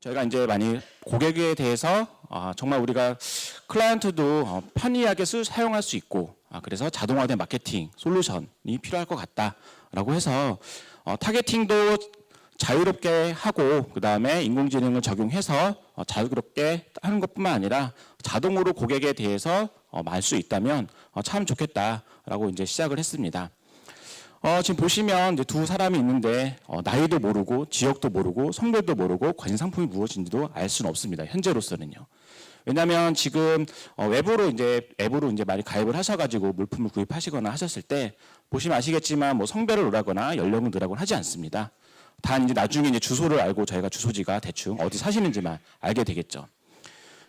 저희가 이제 많이 고객에 대해서 정말 우리가 클라이언트도 편리하게 사용할 수 있고 그래서 자동화된 마케팅 솔루션이 필요할 것 같다라고 해서 타겟팅도 자유롭게 하고 그 다음에 인공지능을 적용해서 자유롭게 하는 것뿐만 아니라 자동으로 고객에 대해서 알 수 있다면 참 좋겠다라고 이제 시작을 했습니다. 지금 보시면 이제 두 사람이 있는데 나이도 모르고 지역도 모르고 성별도 모르고 관심 상품이 무엇인지도 알 수는 없습니다. 현재로서는요. 왜냐하면 지금 웹으로 이제 앱으로 이제 많이 가입을 하셔가지고 물품을 구입하시거나 하셨을 때 보시면 아시겠지만 뭐 성별을 넣으라거나 연령을 넣으라고는 하지 않습니다. 단 이제 나중에 이제 주소를 알고 저희가 주소지가 대충 어디 사시는지만 알게 되겠죠.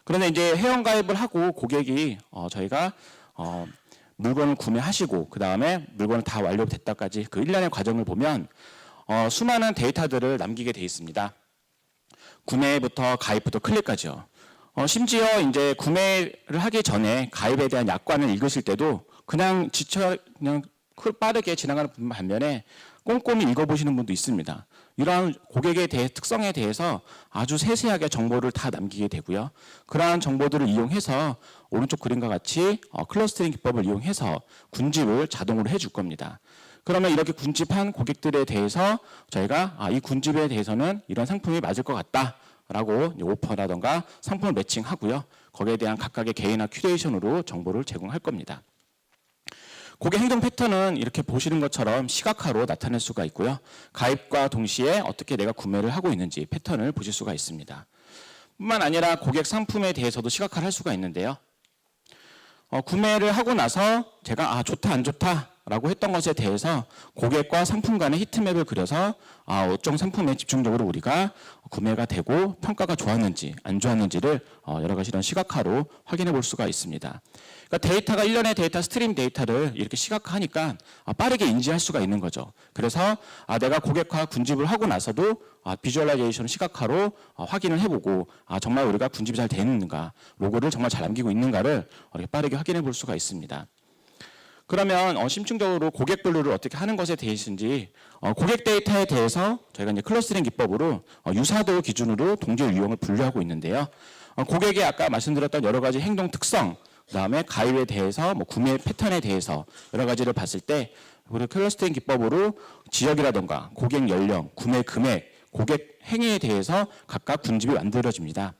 그런데 이제 회원 가입을 하고 고객이 저희가 물건을 구매하시고 그 다음에 물건을 다 완료됐다까지 그 일련의 과정을 보면 수많은 데이터들을 남기게 돼 있습니다. 구매부터 가입부터 클릭까지요. 심지어 이제 구매를 하기 전에 가입에 대한 약관을 읽으실 때도 그냥 그냥 빠르게 지나가는 반면에 꼼꼼히 읽어보시는 분도 있습니다. 이러한 고객의 특성에 대해서 아주 세세하게 정보를 다 남기게 되고요. 그러한 정보들을 이용해서 오른쪽 그림과 같이 클러스터링 기법을 이용해서 군집을 자동으로 해줄 겁니다. 그러면 이렇게 군집한 고객들에 대해서 저희가 이 군집에 대해서는 이런 상품이 맞을 것 같다라고 오퍼라던가 상품을 매칭하고요. 거기에 대한 각각의 개인화 큐레이션으로 정보를 제공할 겁니다. 고객 행동 패턴은 이렇게 보시는 것처럼 시각화로 나타낼 수가 있고요. 가입과 동시에 어떻게 내가 구매를 하고 있는지 패턴을 보실 수가 있습니다. 뿐만 아니라 고객 상품에 대해서도 시각화를 할 수가 있는데요. 구매를 하고 나서 제가 좋다 안 좋다 라고 했던 것에 대해서 고객과 상품 간의 히트맵을 그려서 어떤 상품에 집중적으로 우리가 구매가 되고 평가가 좋았는지 안 좋았는지를 여러 가지 이런 시각화로 확인해 볼 수가 있습니다. 그러니까 데이터가 일련의 데이터 스트림 데이터를 이렇게 시각화하니까 빠르게 인지할 수가 있는 거죠. 그래서 내가 고객화 군집을 하고 나서도 비주얼라이제이션 시각화로 확인을 해보고 정말 우리가 군집이 잘 되는가 로고를 정말 잘 남기고 있는가를 이렇게 빠르게 확인해 볼 수가 있습니다. 그러면 심층적으로 고객 분류를 어떻게 하는 것에 대해서인지 고객 데이터에 대해서 저희가 이제 클러스터링 기법으로 유사도 기준으로 동질 유형을 분류하고 있는데요. 고객의 아까 말씀드렸던 여러 가지 행동 특성, 그다음에 가입에 대해서 구매 패턴에 대해서 여러 가지를 봤을 때 우리 클러스터링 기법으로 지역이라던가 고객 연령, 구매 금액, 고객 행위에 대해서 각각 군집이 만들어집니다.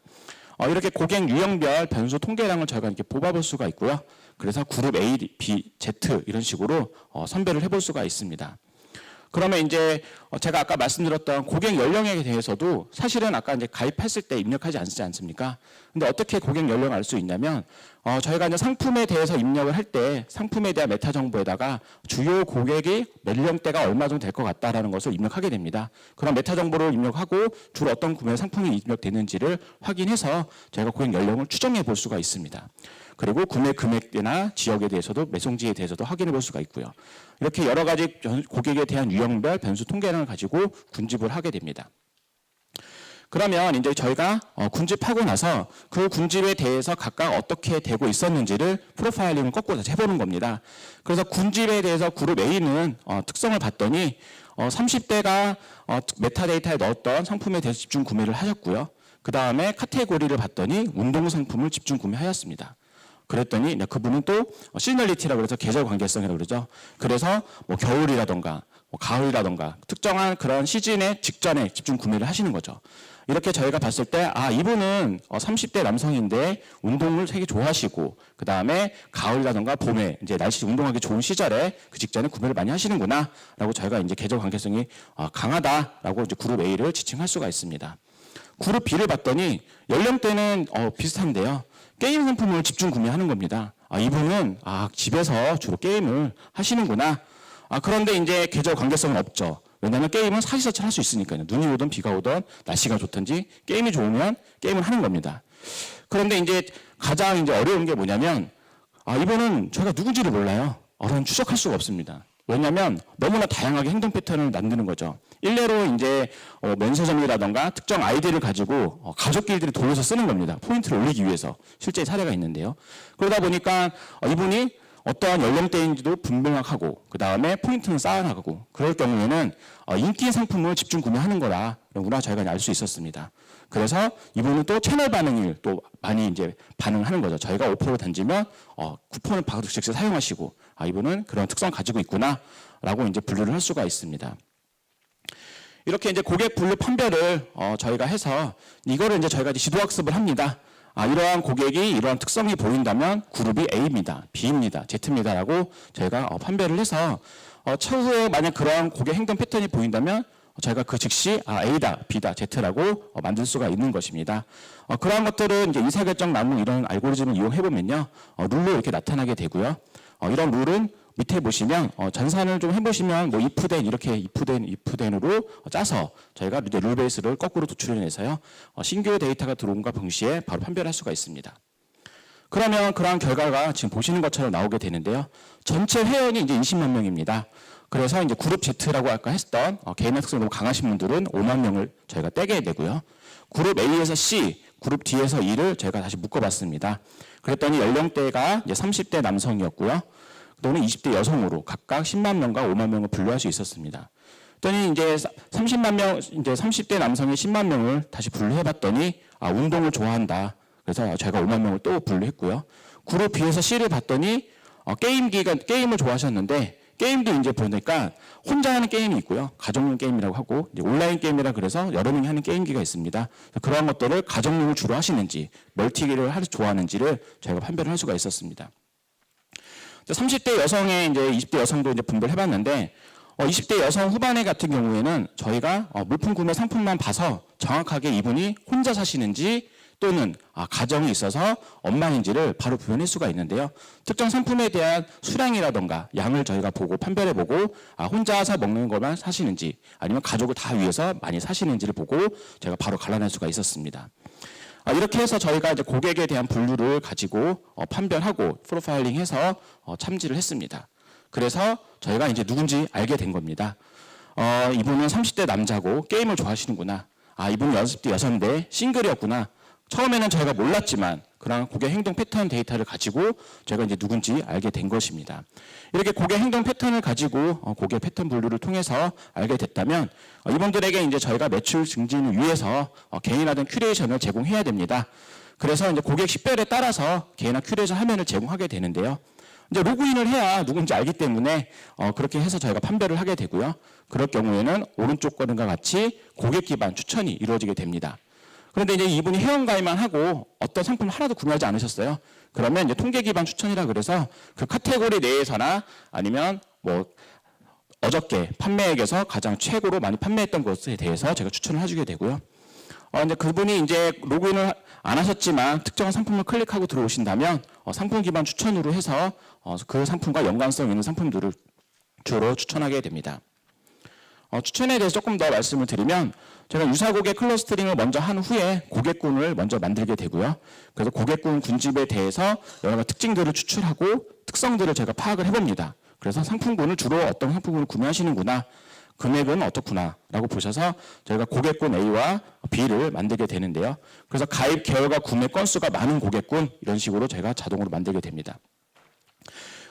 이렇게 고객 유형별 변수 통계량을 저희가 이렇게 뽑아볼 수가 있고요. 그래서 그룹 A, B, Z 이런 식으로 선별을 해볼 수가 있습니다. 그러면 이제 제가 아까 말씀드렸던 고객 연령에 대해서도 사실은 아까 이제 가입했을 때 입력하지 않지 않습니까? 근데 어떻게 고객 연령을 알 수 있냐면 저희가 이제 상품에 대해서 입력을 할 때 상품에 대한 메타 정보에다가 주요 고객이 연령대가 얼마 정도 될 것 같다라는 것을 입력하게 됩니다. 그런 메타 정보를 입력하고 주로 어떤 구매 상품이 입력되는지를 확인해서 저희가 고객 연령을 추정해 볼 수가 있습니다. 그리고 구매 금액이나 지역에 대해서도 매송지에 대해서도 확인해 볼 수가 있고요. 이렇게 여러 가지 고객에 대한 유형별 변수 통계량을 가지고 군집을 하게 됩니다. 그러면 이제 저희가 군집하고 나서 그 군집에 대해서 각각 어떻게 되고 있었는지를 프로파일링을 거꾸로 다시 해보는 겁니다. 그래서 군집에 대해서 그룹 A는 특성을 봤더니 30대가 메타데이터에 넣었던 상품에 대해서 집중 구매를 하셨고요. 그 다음에 카테고리를 봤더니 운동 상품을 집중 구매하였습니다. 그랬더니 그분은 또 시즈널리티라고 해서 계절 관계성이라고 그러죠. 그래서 겨울이라던가 가을이라던가 특정한 그런 시즌의 직전에 집중 구매를 하시는 거죠. 이렇게 저희가 봤을 때 이분은 30대 남성인데 운동을 되게 좋아하시고 그 다음에 가을이라던가 봄에 이제 날씨 운동하기 좋은 시절에 그 직전에 구매를 많이 하시는구나라고 저희가 이제 계절 관계성이 강하다라고 이제 그룹 A를 지칭할 수가 있습니다. 그룹 B를 봤더니 연령대는 비슷한데요. 게임 상품을 집중 구매하는 겁니다. 이분은 집에서 주로 게임을 하시는구나. 그런데 이제 계절 관계성은 없죠. 왜냐하면 게임은 사시사철 할 수 있으니까요. 눈이 오든 비가 오든 날씨가 좋든지 게임이 좋으면 게임을 하는 겁니다. 그런데 이제 가장 이제 어려운 게 뭐냐면 이분은 저희가 누군지를 몰라요. 어른 추적할 수가 없습니다. 왜냐하면 너무나 다양하게 행동 패턴을 만드는 거죠. 일례로 이제 면세점이라던가 특정 아이디를 가지고 가족끼리 돌려서 쓰는 겁니다. 포인트를 올리기 위해서 실제 사례가 있는데요. 그러다 보니까 이분이 어떠한 연령대인지도 분명하고 그 다음에 포인트는 쌓아나가고 그럴 경우에는 인기 상품을 집중 구매하는 거라구나 저희가 알 수 있었습니다. 그래서 이분은 또 채널 반응을 또 많이 이제 반응하는 거죠. 저희가 오퍼를 던지면 쿠폰을 바로 즉시 사용하시고 이분은 그런 특성 가지고 있구나라고 이제 분류를 할 수가 있습니다. 이렇게 이제 고객 분류 판별을 저희가 해서 이거를 이제 저희가 이제 지도학습을 합니다. 이러한 고객이 이러한 특성이 보인다면 그룹이 A입니다, B입니다, Z입니다라고 저희가 판별을 해서 차후에 만약 그러한 고객 행동 패턴이 보인다면 저희가 그 즉시 A다, B다, Z라고 만들 수가 있는 것입니다. 그러한 것들은 이제 의사결정 나무 이런 알고리즘을 이용해 보면요, 룰로 이렇게 나타나게 되고요. 이런 룰은 밑에 보시면 전산을 좀 해보시면 뭐 if된 이렇게 if된으로 짜서 저희가 이제 룰 베이스를 거꾸로 도출해내서요, 신규 데이터가 들어온과 동시에 바로 판별할 수가 있습니다. 그러면 그러한 결과가 지금 보시는 것처럼 나오게 되는데요. 전체 회원이 이제 20만 명입니다. 그래서 이제 그룹 Z라고 아까 했던 개인의 특성이 너무 강하신 분들은 5만 명을 저희가 떼게 되고요. 그룹 A에서 C, 그룹 D에서 E를 저희가 다시 묶어봤습니다. 그랬더니 연령대가 이제 30대 남성이었고요. 또는 20대 여성으로 각각 10만 명과 5만 명을 분류할 수 있었습니다. 그랬더니 이제 30만 명, 이제 30대 남성의 10만 명을 다시 분류해봤더니 운동을 좋아한다. 그래서 제가 5만 명을 또 분류했고요. 그룹 B에서 C를 봤더니 게임을 좋아하셨는데 게임도 이제 보니까 혼자 하는 게임이 있고요. 가정용 게임이라고 하고 이제 온라인 게임이라 그래서 여러 명이 하는 게임기가 있습니다. 그러한 것들을 가정용을 주로 하시는지 멀티기를 좋아하는지를 저희가 판별을 할 수가 있었습니다. 30대 여성의 이제 20대 여성도 이제 분별해 봤는데 20대 여성 후반에 같은 경우에는 저희가 물품 구매 상품만 봐서 정확하게 이분이 혼자 사시는지 또는 가정이 있어서 엄마인지를 바로 구별할 수가 있는데요. 특정 상품에 대한 수량이라던가 양을 저희가 보고 판별해 보고 혼자 사 먹는 것만 사시는지 아니면 가족을 다 위해서 많이 사시는지를 보고 제가 바로 갈라낼 수가 있었습니다. 이렇게 해서 저희가 이제 고객에 대한 분류를 가지고 판별하고 프로파일링해서 참지를 했습니다. 그래서 저희가 이제 누군지 알게 된 겁니다. 이분은 30대 남자고 게임을 좋아하시는구나. 이분은 20대 여성인데 싱글이었구나. 처음에는 저희가 몰랐지만 그런 고객 행동 패턴 데이터를 가지고 저희가 이제 누군지 알게 된 것입니다. 이렇게 고객 행동 패턴을 가지고 고객 패턴 분류를 통해서 알게 됐다면 이분들에게 이제 저희가 매출 증진을 위해서 개인화된 큐레이션을 제공해야 됩니다. 그래서 이제 고객 식별에 따라서 개인화 큐레이션 화면을 제공하게 되는데요. 이제 로그인을 해야 누군지 알기 때문에 그렇게 해서 저희가 판별을 하게 되고요. 그럴 경우에는 오른쪽 거는과 같이 고객 기반 추천이 이루어지게 됩니다. 그런데 이제 이분이 회원가입만 하고 어떤 상품을 하나도 구매하지 않으셨어요. 그러면 이제 통계 기반 추천이라 그래서 그 카테고리 내에서나 아니면 뭐 어저께 판매액에서 가장 최고로 많이 판매했던 것에 대해서 제가 추천을 해주게 되고요. 이제 그분이 이제 로그인을 안 하셨지만 특정한 상품을 클릭하고 들어오신다면 상품 기반 추천으로 해서 그 상품과 연관성 있는 상품들을 주로 추천하게 됩니다. 추천에 대해서 조금 더 말씀을 드리면 제가 유사 고객 클러스터링을 먼저 한 후에 고객군을 먼저 만들게 되고요. 그래서 고객군 군집에 대해서 여러 가지 특징들을 추출하고 특성들을 제가 파악을 해봅니다. 그래서 상품군을 주로 어떤 상품군을 구매하시는구나, 금액은 어떻구나 라고 보셔서 저희가 고객군 A와 B를 만들게 되는데요. 그래서 가입 계열과 구매 건수가 많은 고객군 이런 식으로 제가 자동으로 만들게 됩니다.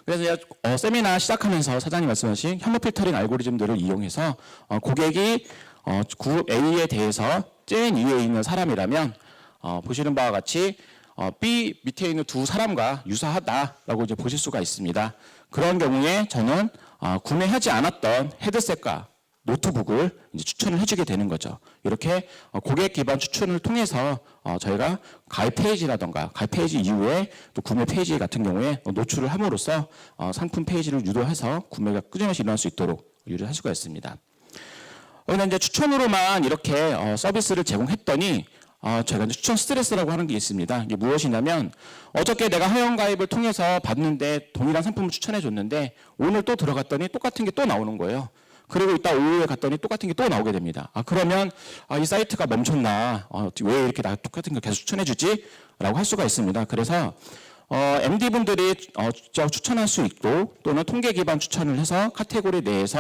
그래서 세미나 시작하면서 사장님 말씀하신 혐오 필터링 알고리즘들을 이용해서 고객이 그룹 A에 대해서 찐 위에 있는 사람이라면 보시는 바와 같이 B 밑에 있는 두 사람과 유사하다라고 이제 보실 수가 있습니다. 그런 경우에 저는 구매하지 않았던 헤드셋과 노트북을 이제 추천을 해주게 되는 거죠. 이렇게 고객 기반 추천을 통해서 저희가 가입 페이지라던가 가입 페이지 이후에 또 구매 페이지 같은 경우에 노출을 함으로써 상품 페이지를 유도해서 구매가 끊임없이 일어날 수 있도록 유도할 수가 있습니다. 그런데 이제 추천으로만 이렇게 서비스를 제공했더니 제가 이제 추천 스트레스라고 하는 게 있습니다. 이게 무엇이냐면 어저께 내가 회원가입을 통해서 봤는데 동일한 상품을 추천해 줬는데 오늘 또 들어갔더니 똑같은 게 또 나오는 거예요. 그리고 이따 오후에 갔더니 똑같은 게 또 나오게 됩니다. 그러면 이 사이트가 멈췄나, 왜 이렇게 나 똑같은 걸 계속 추천해 주지? 라고 할 수가 있습니다. 그래서 MD분들이 직접 추천할 수 있고 또는 통계 기반 추천을 해서 카테고리 내에서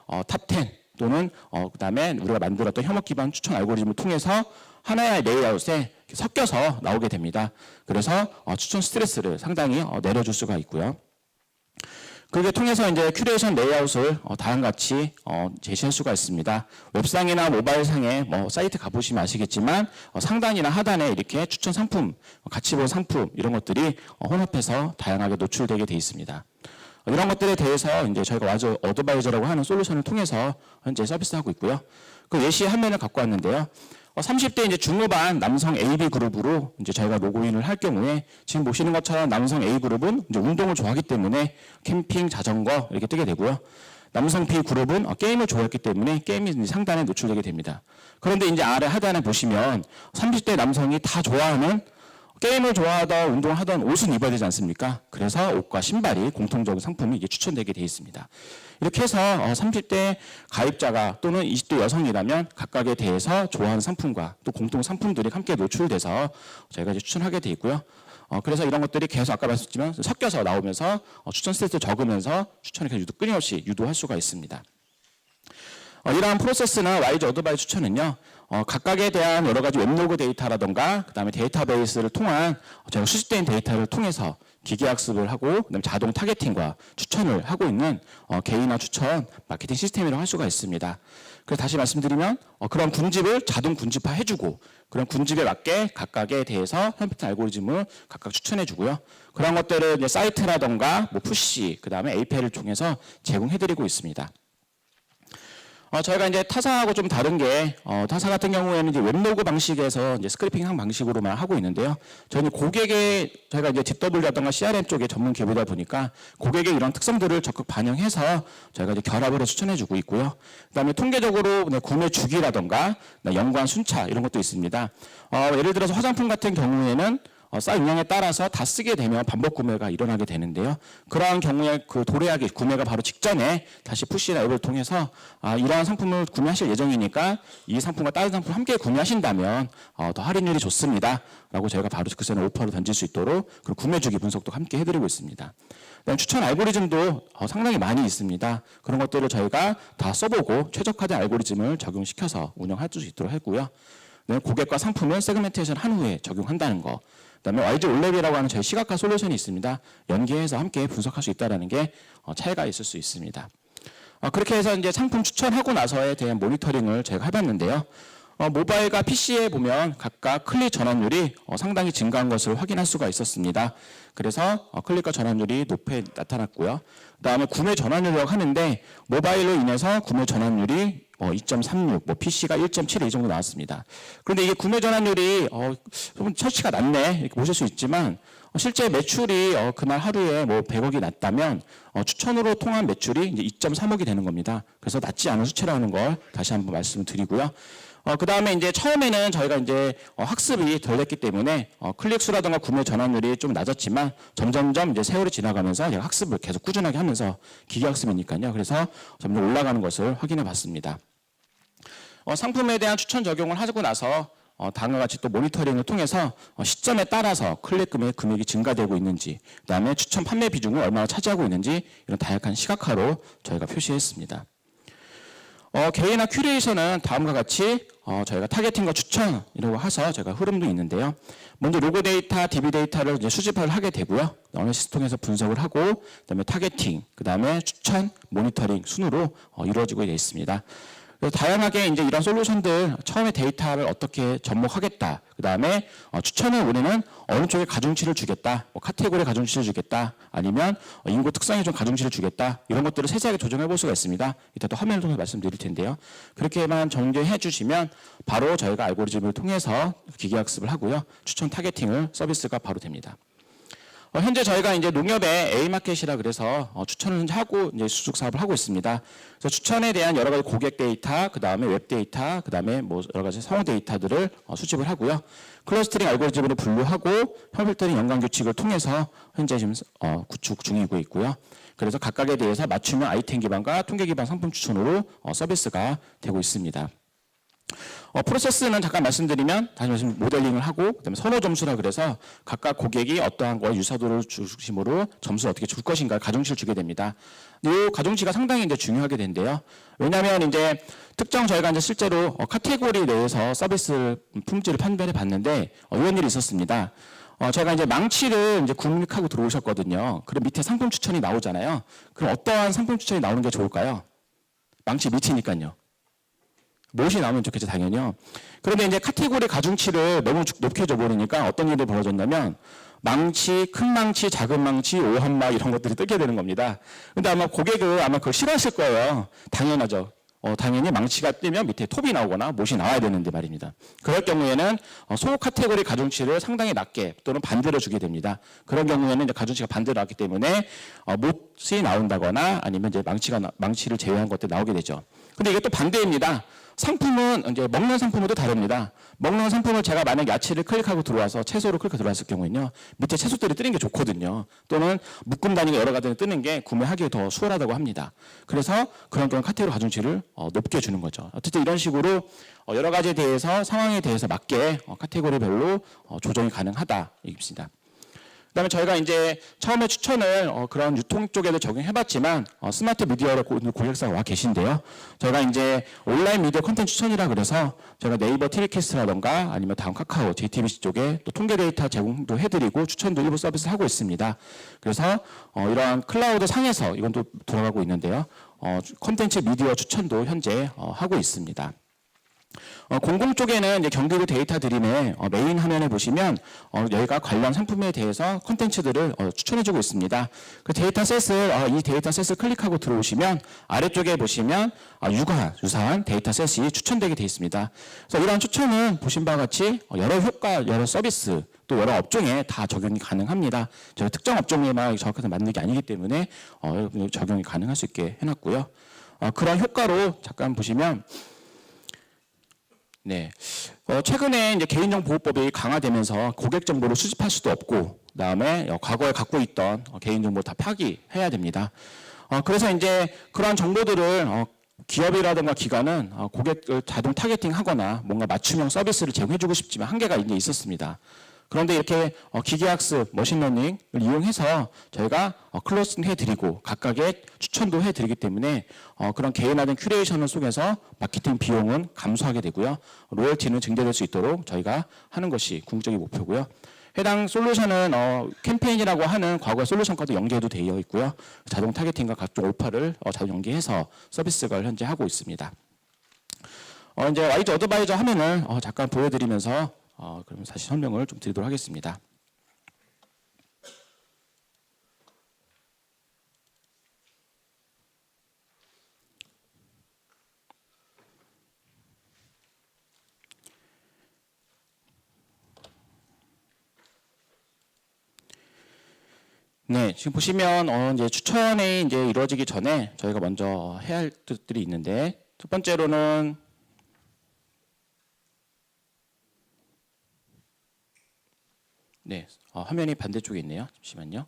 탑10 또는 그다음에 우리가 만들었던 혐오 기반 추천 알고리즘을 통해서 하나의 레이아웃에 섞여서 나오게 됩니다. 그래서 추천 스트레스를 상당히 내려줄 수가 있고요. 그렇게 통해서 이제 큐레이션 레이아웃을 다음과 같이 제시할 수가 있습니다. 웹상이나 모바일상에 사이트 가보시면 아시겠지만 상단이나 하단에 이렇게 추천 상품, 같이 본 상품 이런 것들이 혼합해서 다양하게 노출되게 되어 있습니다. 이런 것들에 대해서 이제 저희가 와저 어드바이저라고 하는 솔루션을 통해서 현재 서비스하고 있고요. 그 예시 화면을 갖고 왔는데요. 30대 이제 중후반 남성 AB 그룹으로 이제 저희가 로그인을 할 경우에 지금 보시는 것처럼 남성 A 그룹은 이제 운동을 좋아하기 때문에 캠핑, 자전거 이렇게 뜨게 되고요. 남성 B 그룹은 게임을 좋아했기 때문에 게임이 상단에 노출되게 됩니다. 그런데 이제 아래 하단에 보시면 30대 남성이 다 좋아하는 게임을 좋아하던 운동을 하던 옷은 입어야 되지 않습니까? 그래서 옷과 신발이 공통적인 상품이 이게 추천되게 되어 있습니다. 이렇게 해서 30대 가입자가 또는 20대 여성이라면 각각에 대해서 좋아하는 상품과 또 공통 상품들이 함께 노출돼서 저희가 이제 추천하게 되어 있고요. 그래서 이런 것들이 계속 아까 말씀드렸지만 섞여서 나오면서 추천 스탯을 적으면서 추천을 계속 끊임없이 유도할 수가 있습니다. 이러한 프로세스나 와이즈 어드바이저 추천은요, 각각에 대한 여러 가지 웹로그 데이터라던가, 그 다음에 데이터베이스를 통한 저희가 수집된 데이터를 통해서 기계학습을 하고, 그다음에 자동 타겟팅과 추천을 하고 있는 개인화 추천 마케팅 시스템이라고 할 수가 있습니다. 그래서 다시 말씀드리면, 그런 군집을 자동 군집화 해주고, 그런 군집에 맞게 각각에 대해서 컴퓨터 알고리즘을 각각 추천해주고요. 그런 것들을 이제 사이트라던가, 푸시, 그 다음에 API를 통해서 제공해드리고 있습니다. 저희가 이제 타사하고 좀 다른 게, 타사 같은 경우에는 이제 웹로그 방식에서 이제 스크래핑 방식으로만 하고 있는데요. 저희는 저희가 이제 DW라든가 CRM 쪽에 전문 기업이다 보니까 고객의 이런 특성들을 적극 반영해서 저희가 이제 결합을 해서 추천해주고 있고요. 그 다음에 통계적으로 구매 주기라든가 연관 순차 이런 것도 있습니다. 예를 들어서 화장품 같은 경우에는 사이트 용량에 따라서 다 쓰게 되면 반복 구매가 일어나게 되는데요. 그러한 경우에 그 도래하기 구매가 바로 직전에 다시 푸시나 앱을 통해서 이러한 상품을 구매하실 예정이니까 이 상품과 다른 상품을 함께 구매하신다면 더 할인율이 좋습니다. 라고 저희가 바로 그 전에 오퍼를 던질 수 있도록 그 구매 주기 분석도 함께 해드리고 있습니다. 그다음에 추천 알고리즘도 상당히 많이 있습니다. 그런 것들을 저희가 다 써보고 최적화된 알고리즘을 적용시켜서 운영할 수 있도록 했고요. 고객과 상품을 세그멘테이션 한 후에 적용한다는 거. 그다음에 YG 올랩이라고 하는 저희 시각화 솔루션이 있습니다. 연계해서 함께 분석할 수 있다는 게 차이가 있을 수 있습니다. 그렇게 해서 이제 상품 추천하고 나서에 대한 모니터링을 제가 해봤는데요. 모바일과 PC에 보면 각각 클릭 전환율이 상당히 증가한 것을 확인할 수가 있었습니다. 그래서 클릭과 전환율이 높게 나타났고요. 그다음에 구매 전환율이라고 하는데 모바일로 인해서 구매 전환율이 2.36, PC가 1.72 이 정도 나왔습니다. 그런데 이게 구매 전환율이 좀 처치가 낮네 이렇게 보실 수 있지만 실제 매출이 그날 하루에 100억이 났다면 추천으로 통한 매출이 이제 2.3억이 되는 겁니다. 그래서 낮지 않은 수치라는 걸 다시 한번 말씀을 드리고요. 그 다음에 이제 처음에는 저희가 이제 학습이 덜 됐기 때문에 클릭 수라든가 구매 전환율이 좀 낮았지만 점점점 이제 세월이 지나가면서 학습을 계속 꾸준하게 하면서 기계 학습이니까요. 그래서 점점 올라가는 것을 확인해 봤습니다. 상품에 대한 추천 적용을 하고 나서 다음과 같이 또 모니터링을 통해서 시점에 따라서 클릭 금액이 증가되고 있는지, 그다음에 추천 판매 비중을 얼마나 차지하고 있는지 이런 다양한 시각화로 저희가 표시했습니다. 개인화 큐레이션은 다음과 같이 저희가 타겟팅과 추천이라고 해서 제가 흐름도 있는데요. 먼저 로고 데이터, DB 데이터를 이제 수집을 하게 되고요. 어널리시스 통해서 분석을 하고, 그다음에 타겟팅, 그다음에 추천, 모니터링 순으로 이루어지고 있습니다. 그래서 다양하게 이제 이런 솔루션들 처음에 데이터를 어떻게 접목하겠다. 그 다음에 추천을 우리는 어느 쪽에 가중치를 주겠다. 카테고리에 가중치를 주겠다. 아니면 인구 특성에 좀 가중치를 주겠다. 이런 것들을 세세하게 조정해 볼 수가 있습니다. 이따 또 화면을 통해서 말씀드릴 텐데요. 그렇게만 정리해 주시면 바로 저희가 알고리즘을 통해서 기계학습을 하고요. 추천 타겟팅을 서비스가 바로 됩니다. 현재 저희가 이제 농협의 A마켓이라 그래서 추천을 하고 이제 수축 사업을 하고 있습니다. 그래서 추천에 대한 여러 가지 고객 데이터, 그 다음에 웹 데이터, 그 다음에 여러 가지 성우 데이터들을 수집을 하고요. 클러스터링 알고리즘으로 분류하고 형 필터링 연관 규칙을 통해서 현재 지금 구축 중이고 있고요. 그래서 각각에 대해서 맞춤형 아이템 기반과 통계 기반 상품 추천으로 서비스가 되고 있습니다. 프로세스는 잠깐 말씀드리면 다시 말씀 모델링을 하고 그다음에 선호 점수라 그래서 각각 고객이 어떠한 거 유사도를 중심으로 점수를 어떻게 줄 것인가 가중치를 주게 됩니다. 이 가중치가 상당히 이제 중요하게 된대요. 왜냐하면 이제 특정 저희가 이제 실제로 카테고리 내에서 서비스 품질을 판별해 봤는데 이런 일이 있었습니다. 제가 이제 망치를 이제 구입하고 들어오셨거든요. 그럼 밑에 상품 추천이 나오잖아요. 그럼 어떠한 상품 추천이 나오는 게 좋을까요? 망치 밑이니까요. 무엇이 나오면 좋겠죠, 당연히요. 그런데 이제 카테고리 가중치를 너무 높게 줘버리니까 어떤 일이 벌어졌냐면 망치, 큰 망치, 작은 망치, 오한막 이런 것들이 뜨게 되는 겁니다. 근데 아마 고객은 아마 그걸 싫어하실 거예요. 당연하죠. 당연히 망치가 뜨면 밑에 톱이 나오거나 못이 나와야 되는데 말입니다. 그럴 경우에는 소 카테고리 가중치를 상당히 낮게 또는 반대로 주게 됩니다. 그런 경우에는 이제 가중치가 반대로 나왔기 때문에 못이 나온다거나 아니면 이제 망치를 제외한 것들이 나오게 되죠. 근데 이게 또 반대입니다. 상품은 이제 먹는 상품은 또 다릅니다. 먹는 상품을 제가 만약 야채를 클릭하고 들어와서 채소를 클릭하고 들어왔을 경우에는요, 밑에 채소들이 뜨는 게 좋거든요. 또는 묶음 단위가 여러 가지 뜨는 게 구매하기 더 수월하다고 합니다. 그래서 그런 경우 카테고리 가중치를 높게 주는 거죠. 어쨌든 이런 식으로 여러 가지에 대해서 상황에 대해서 맞게 카테고리별로 조정이 가능하다 이겁니다. 그다음에 저희가 이제 처음에 추천을 그런 유통 쪽에도 적용해봤지만 스마트 미디어로 고객사가 와 계신데요. 저희가 이제 온라인 미디어 콘텐츠 추천이라 그래서 저희가 네이버 티리캐스트라던가 아니면 다음 카카오, JTBC 쪽에 또 통계 데이터 제공도 해드리고 추천도 일부 서비스를 하고 있습니다. 그래서 이러한 클라우드 상에서 이건 또 돌아가고 있는데요. 콘텐츠 미디어 추천도 현재 하고 있습니다. 공공 쪽에는 이제 경기도 데이터 드림의 메인 화면에 보시면 여기가 관련 상품에 대해서 콘텐츠들을 추천해주고 있습니다. 그 데이터셋을 이 데이터셋을 클릭하고 들어오시면 아래쪽에 보시면 유사한 데이터셋이 추천되게 되어 있습니다. 그래서 이러한 추천은 보신 바와 같이 여러 효과, 여러 서비스 또 여러 업종에 다 적용이 가능합니다. 저희 특정 업종에만 정확하게 맞는 게 아니기 때문에 적용이 가능할 수 있게 해놨고요. 그런 효과로 잠깐 보시면. 네. 최근에 이제 개인정보보호법이 강화되면서 고객 정보를 수집할 수도 없고, 그다음에 과거에 갖고 있던 개인정보를 다 파기해야 됩니다. 그래서 이제 그러한 정보들을 기업이라든가 기관은 고객을 자동 타겟팅하거나 뭔가 맞춤형 서비스를 제공해주고 싶지만 한계가 이제 있었습니다. 그런데 이렇게 기계학습, 머신러닝을 이용해서 저희가 클러스팅 해드리고 각각의 추천도 해드리기 때문에 그런 개인화된 큐레이션을 속에서 마케팅 비용은 감소하게 되고요. 로열티는 증대될 수 있도록 저희가 하는 것이 궁극적인 목표고요. 해당 솔루션은 캠페인이라고 하는 과거의 솔루션과도 연계도 되어 있고요. 자동 타겟팅과 각종 오파를 자동 연계해서 서비스를 현재 하고 있습니다. 이제 YG 어드바이저 화면을 잠깐 보여드리면서 그럼 다시 설명을 좀 드리도록 하겠습니다. 네, 지금 보시면 이제 추천이 이제 이루어지기 전에 저희가 먼저 해야 할 것들이 있는데 첫 번째로는 네, 화면이 반대쪽에 있네요. 잠시만요.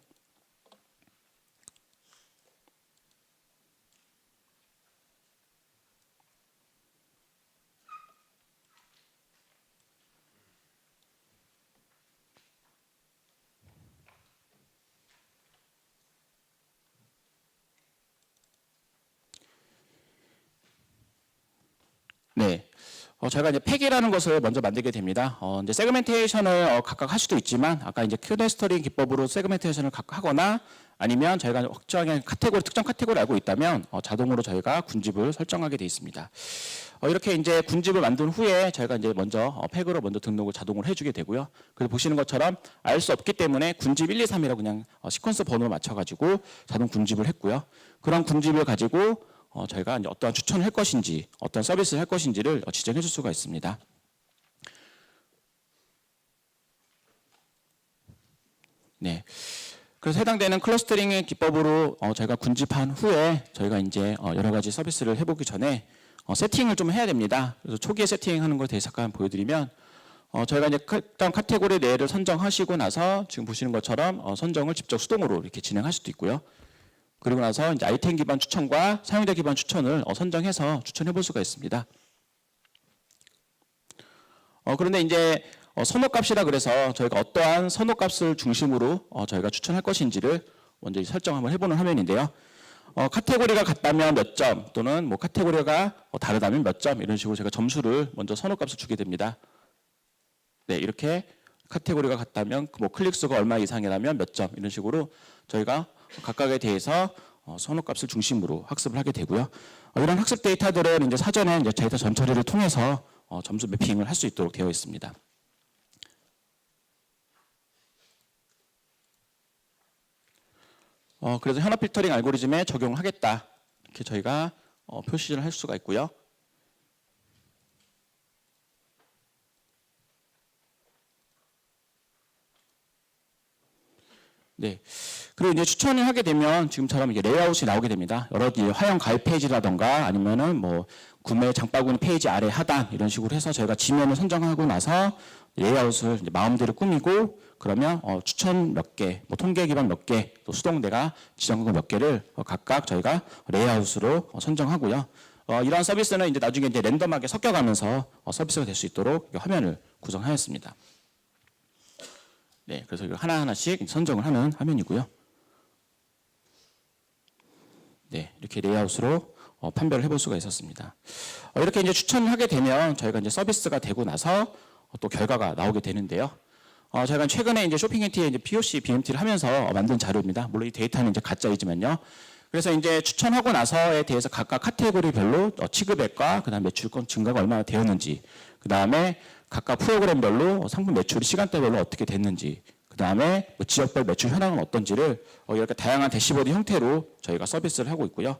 네. 제가 이제 팩이라는 것을 먼저 만들게 됩니다. 이제 세그멘테이션을 각각 할 수도 있지만 아까 이제 큐레스터링 기법으로 세그멘테이션을 각각 하거나 아니면 저희가 확정한 카테고리, 특정 카테고리 알고 있다면 자동으로 저희가 군집을 설정하게 되어 있습니다. 이렇게 이제 군집을 만든 후에 저희가 이제 먼저 팩으로 먼저 등록을 자동으로 해주게 되고요. 그래서 보시는 것처럼 알 수 없기 때문에 군집 1, 2, 3이라고 그냥 시퀀스 번호를 맞춰가지고 자동 군집을 했고요. 그런 군집을 가지고 저희가 이제 어떠한 추천을 할 것인지, 어떤 서비스를 할 것인지를 지정해 줄 수가 있습니다. 네. 그래서 해당되는 클러스터링의 기법으로 저희가 군집한 후에 저희가 이제 여러 가지 서비스를 해보기 전에 세팅을 좀 해야 됩니다. 그래서 초기에 세팅하는 것에 대해서 잠깐 보여드리면 저희가 이제 일단 카테고리 내를 선정하시고 나서 지금 보시는 것처럼 선정을 직접 수동으로 이렇게 진행할 수도 있고요. 그리고 나서 이제 아이템 기반 추천과 사용자 기반 추천을 선정해서 추천해 볼 수가 있습니다. 그런데 이제 선호값이라 그래서 저희가 어떠한 선호값을 중심으로 저희가 추천할 것인지를 먼저 설정 한번 해보는 화면인데요. 카테고리가 같다면 몇 점 또는 뭐 카테고리가 다르다면 몇 점 이런 식으로 제가 점수를 먼저 선호값을 주게 됩니다. 네, 이렇게 카테고리가 같다면 뭐 클릭 수가 얼마 이상이라면 몇 점 이런 식으로 저희가 각각에 대해서 선호값을 중심으로 학습을 하게 되고요. 이런 학습 데이터들은 이제 사전에 이제 데이터 전처리를 통해서 점수 매핑을 할 수 있도록 되어 있습니다. 그래서 현업 필터링 알고리즘에 적용을 하겠다 이렇게 저희가 표시를 할 수가 있고요. 네. 그리고 이제 추천을 하게 되면 지금처럼 이게 레이아웃이 나오게 됩니다. 여러 화형 가입 페이지라던가 아니면은 뭐 구매 장바구니 페이지 아래 하단 이런 식으로 해서 저희가 지면을 선정하고 나서 레이아웃을 이제 마음대로 꾸미고 그러면 추천 몇 개, 뭐 통계 기반 몇 개, 또 수동대가 지정한 거 몇 개를 각각 저희가 레이아웃으로 선정하고요. 이러한 서비스는 이제 나중에 이제 랜덤하게 섞여가면서 서비스가 될 수 있도록 화면을 구성하였습니다. 네, 그래서 이거 하나하나씩 선정을 하는 화면이고요. 네, 이렇게 레이아웃으로 판별을 해볼 수가 있었습니다. 이렇게 이제 추천을 하게 되면 저희가 이제 서비스가 되고 나서 또 결과가 나오게 되는데요. 저희가 최근에 이제 쇼핑앤티에 이제 POC, BMT를 하면서 만든 자료입니다. 물론 이 데이터는 이제 가짜이지만요. 그래서 이제 추천하고 나서에 대해서 각각 카테고리별로 취급액과 그다음 매출권 증가가 얼마나 되었는지, 그다음에 각각 프로그램별로 상품 매출이 시간대별로 어떻게 됐는지, 그다음에 뭐 지역별 매출 현황은 어떤지를 이렇게 다양한 대시보드 형태로 저희가 서비스를 하고 있고요.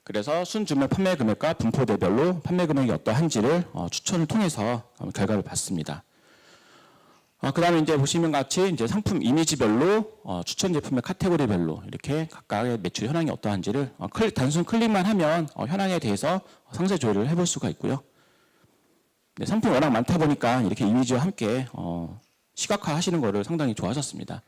그래서 순주매 판매 금액과 분포대별로 판매 금액이 어떠한지를 추천을 통해서 결과를 봤습니다. 그다음에 이제 보시면 같이 이제 상품 이미지별로 추천 제품의 카테고리별로 이렇게 각각의 매출 현황이 어떠한지를 단순 클릭만 하면 현황에 대해서 상세 조회를 해볼 수가 있고요. 네, 상품이 워낙 많다 보니까 이렇게 이미지와 함께 시각화 하시는 거를 상당히 좋아하셨습니다.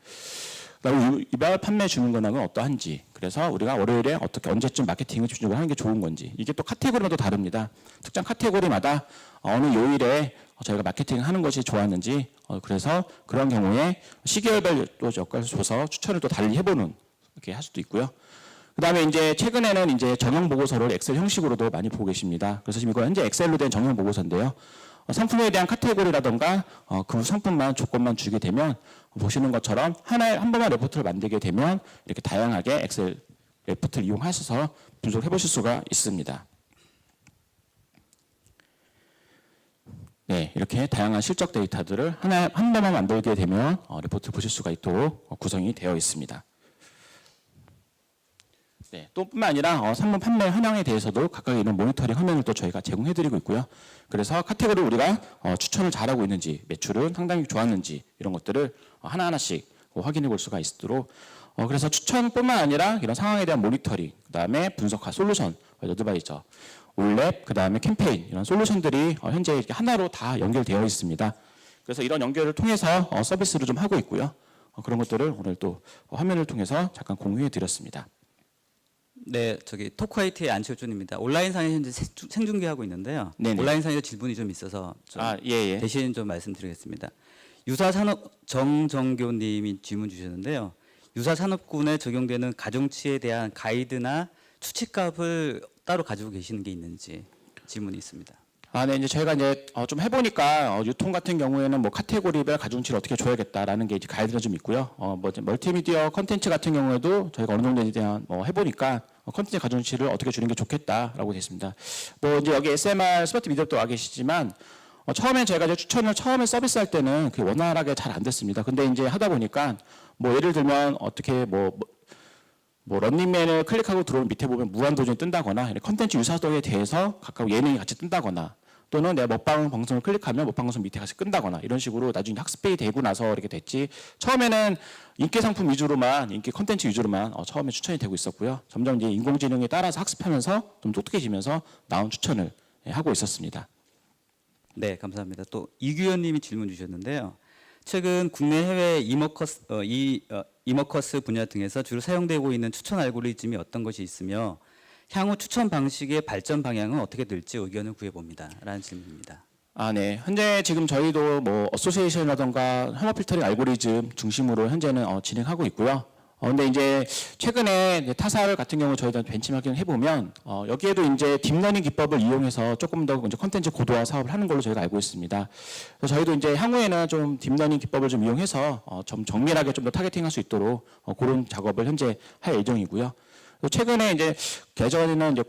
그다음에 이별 판매 주문 권한은 어떠한지, 그래서 우리가 월요일에 어떻게 언제쯤 마케팅을 집중적으로 하는 게 좋은 건지, 이게 또 카테고리마다 다릅니다. 특정 카테고리마다 어느 요일에 저희가 마케팅을 하는 것이 좋았는지, 그래서 그런 경우에 시계열별 또 역할을 줘서 추천을 또 달리 해보는 이렇게 할 수도 있고요. 그다음에 이제 최근에는 이제 전형 보고서를 엑셀 형식으로도 많이 보고 계십니다. 그래서 지금 이거 현재 엑셀로 된 전형 보고서인데요. 상품에 대한 카테고리라던가 그 상품만 조건만 주게 되면 보시는 것처럼 한 번만 레포트를 만들게 되면 이렇게 다양하게 엑셀 레포트를 이용하셔서 분석해 보실 수가 있습니다. 네, 이렇게 다양한 실적 데이터들을 한 번만 만들게 되면 레포트를 보실 수가 있도록 구성이 되어 있습니다. 네, 또 뿐만 아니라 상품 판매 현황에 대해서도 각각 이런 모니터링 화면을 또 저희가 제공해드리고 있고요. 그래서 카테고리 우리가 추천을 잘하고 있는지, 매출은 상당히 좋았는지 이런 것들을 하나하나씩 확인해 볼 수가 있도록 그래서 추천뿐만 아니라 이런 상황에 대한 모니터링, 그다음에 분석화 솔루션, 어드바이저, 올랩, 그다음에 캠페인 이런 솔루션들이 현재 이렇게 하나로 다 연결되어 있습니다. 그래서 이런 연결을 통해서 서비스를 좀 하고 있고요. 그런 것들을 오늘 또 화면을 통해서 잠깐 공유해 드렸습니다. 네, 저기 토크아이티의 안철준입니다. 온라인상에 현재 생중계하고 있는데요. 네네. 온라인상에서 질문이 좀 있어서 좀 예. 대신 좀 말씀드리겠습니다. 유사산업 정정교님이 질문 주셨는데요. 유사산업군에 적용되는 가중치에 대한 가이드나 추측값을 따로 가지고 계시는 게 있는지 질문이 있습니다. 네, 이제 저희가 이제 좀 해보니까 유통 같은 경우에는 뭐 카테고리별 가중치를 어떻게 줘야겠다라는 게 이제 가이드가 좀 있고요. 뭐 멀티미디어 컨텐츠 같은 경우에도 저희가 어느 정도에 대한 해보니까 컨텐츠 가중치를 어떻게 주는 게 좋겠다라고 됐습니다. 뭐 이제 여기 SMR 스마트 미디어도 와 계시지만 처음에 저희가 이제 추천을 처음에 서비스할 때는 그게 원활하게 잘 안 됐습니다. 근데 이제 하다 보니까 뭐 예를 들면 어떻게 뭐 런닝맨을 클릭하고 들어오면 밑에 보면 무한도전이 뜬다거나 컨텐츠 유사도에 대해서 각각 예능이 같이 뜬다거나 또는 내가 먹방 방송을 클릭하면 먹방 방송 밑에 같이 끈다거나 이런 식으로 나중에 학습이 되고 나서 이렇게 됐지, 처음에는 인기 상품 위주로만, 인기 컨텐츠 위주로만 처음에 추천이 되고 있었고요. 점점 이제 인공지능에 따라서 학습하면서 좀 똑똑해지면서 나온 추천을 하고 있었습니다. 네, 감사합니다. 또 이규현 님이 질문 주셨는데요. 최근 국내 해외 이머커스 분야 등에서 주로 사용되고 있는 추천 알고리즘이 어떤 것이 있으며 향후 추천 방식의 발전 방향은 어떻게 될지 의견을 구해봅니다. 라는 질문입니다. 네. 현재 지금 저희도 뭐 어소시에이션이라던가 혐오 필터링 알고리즘 중심으로 현재는 진행하고 있고요. 근데 이제 최근에 이제 타사 같은 경우 저희도 벤치마킹을 해보면 여기에도 이제 딥러닝 기법을 이용해서 조금 더 이제 컨텐츠 고도화 사업을 하는 걸로 저희가 알고 있습니다. 그래서 저희도 이제 향후에는 좀 딥러닝 기법을 좀 이용해서 좀 정밀하게 좀 더 타겟팅할 수 있도록 그런 작업을 현재 할 예정이고요. 또 최근에 이제 예전에는 이제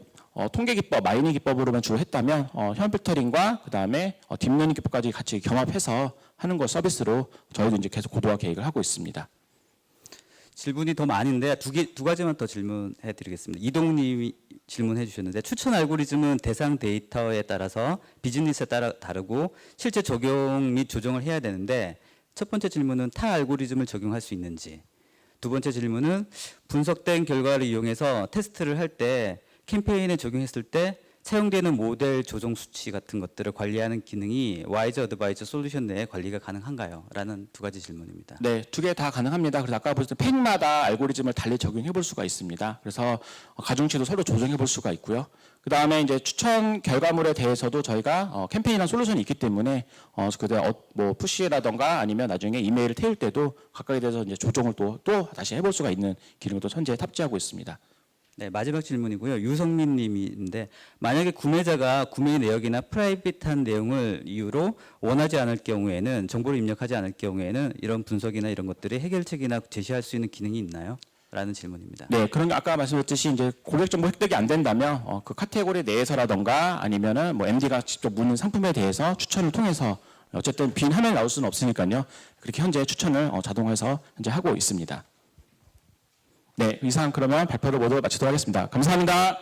통계 기법, 마이닝 기법으로만 주로 했다면 현 필터링과 그다음에 딥러닝 기법까지 같이 겸합해서 하는 것 서비스로 저희도 이제 계속 고도화 계획을 하고 있습니다. 질문이 더 많은데 두 가지만 더 질문해 드리겠습니다. 이동님이 질문해 주셨는데 추천 알고리즘은 대상 데이터에 따라서 비즈니스에 따라 다르고 실제 적용 및 조정을 해야 되는데 첫 번째 질문은 타 알고리즘을 적용할 수 있는지, 두 번째 질문은 분석된 결과를 이용해서 테스트를 할 때 캠페인에 적용했을 때 사용되는 모델 조정 수치 같은 것들을 관리하는 기능이 와이즈 어드바이저 솔루션 내에 관리가 가능한가요? 라는 두 가지 질문입니다. 네, 두 개 다 가능합니다. 그래서 아까 보셨던 팩마다 알고리즘을 달리 적용해 볼 수가 있습니다. 그래서 가중치도 서로 조정해 볼 수가 있고요. 그 다음에 이제 추천 결과물에 대해서도 저희가 캠페인이나 솔루션이 있기 때문에 뭐 푸시라던가 아니면 나중에 이메일을 태울 때도 각각에 대해서 이제 조정을 또 다시 해볼 수가 있는 기능을 또 현재 탑재하고 있습니다. 네, 마지막 질문이고요. 유성민 님인데 만약에 구매자가 구매 내역이나 프라이빗한 내용을 이유로 원하지 않을 경우에는 정보를 입력하지 않을 경우에는 이런 분석이나 이런 것들이 해결책이나 제시할 수 있는 기능이 있나요? 라는 질문입니다. 네, 그런 게 아까 말씀드렸듯이 이제 고객 정보 획득이 안 된다면 그 카테고리 내에서라던가 아니면은 뭐 MD가 직접 묻는 상품에 대해서 추천을 통해서 어쨌든 빈 화면이 나올 수는 없으니까요. 그렇게 현재 추천을 자동화해서 현재 하고 있습니다. 네, 이상 그러면 발표를 모두 마치도록 하겠습니다. 감사합니다.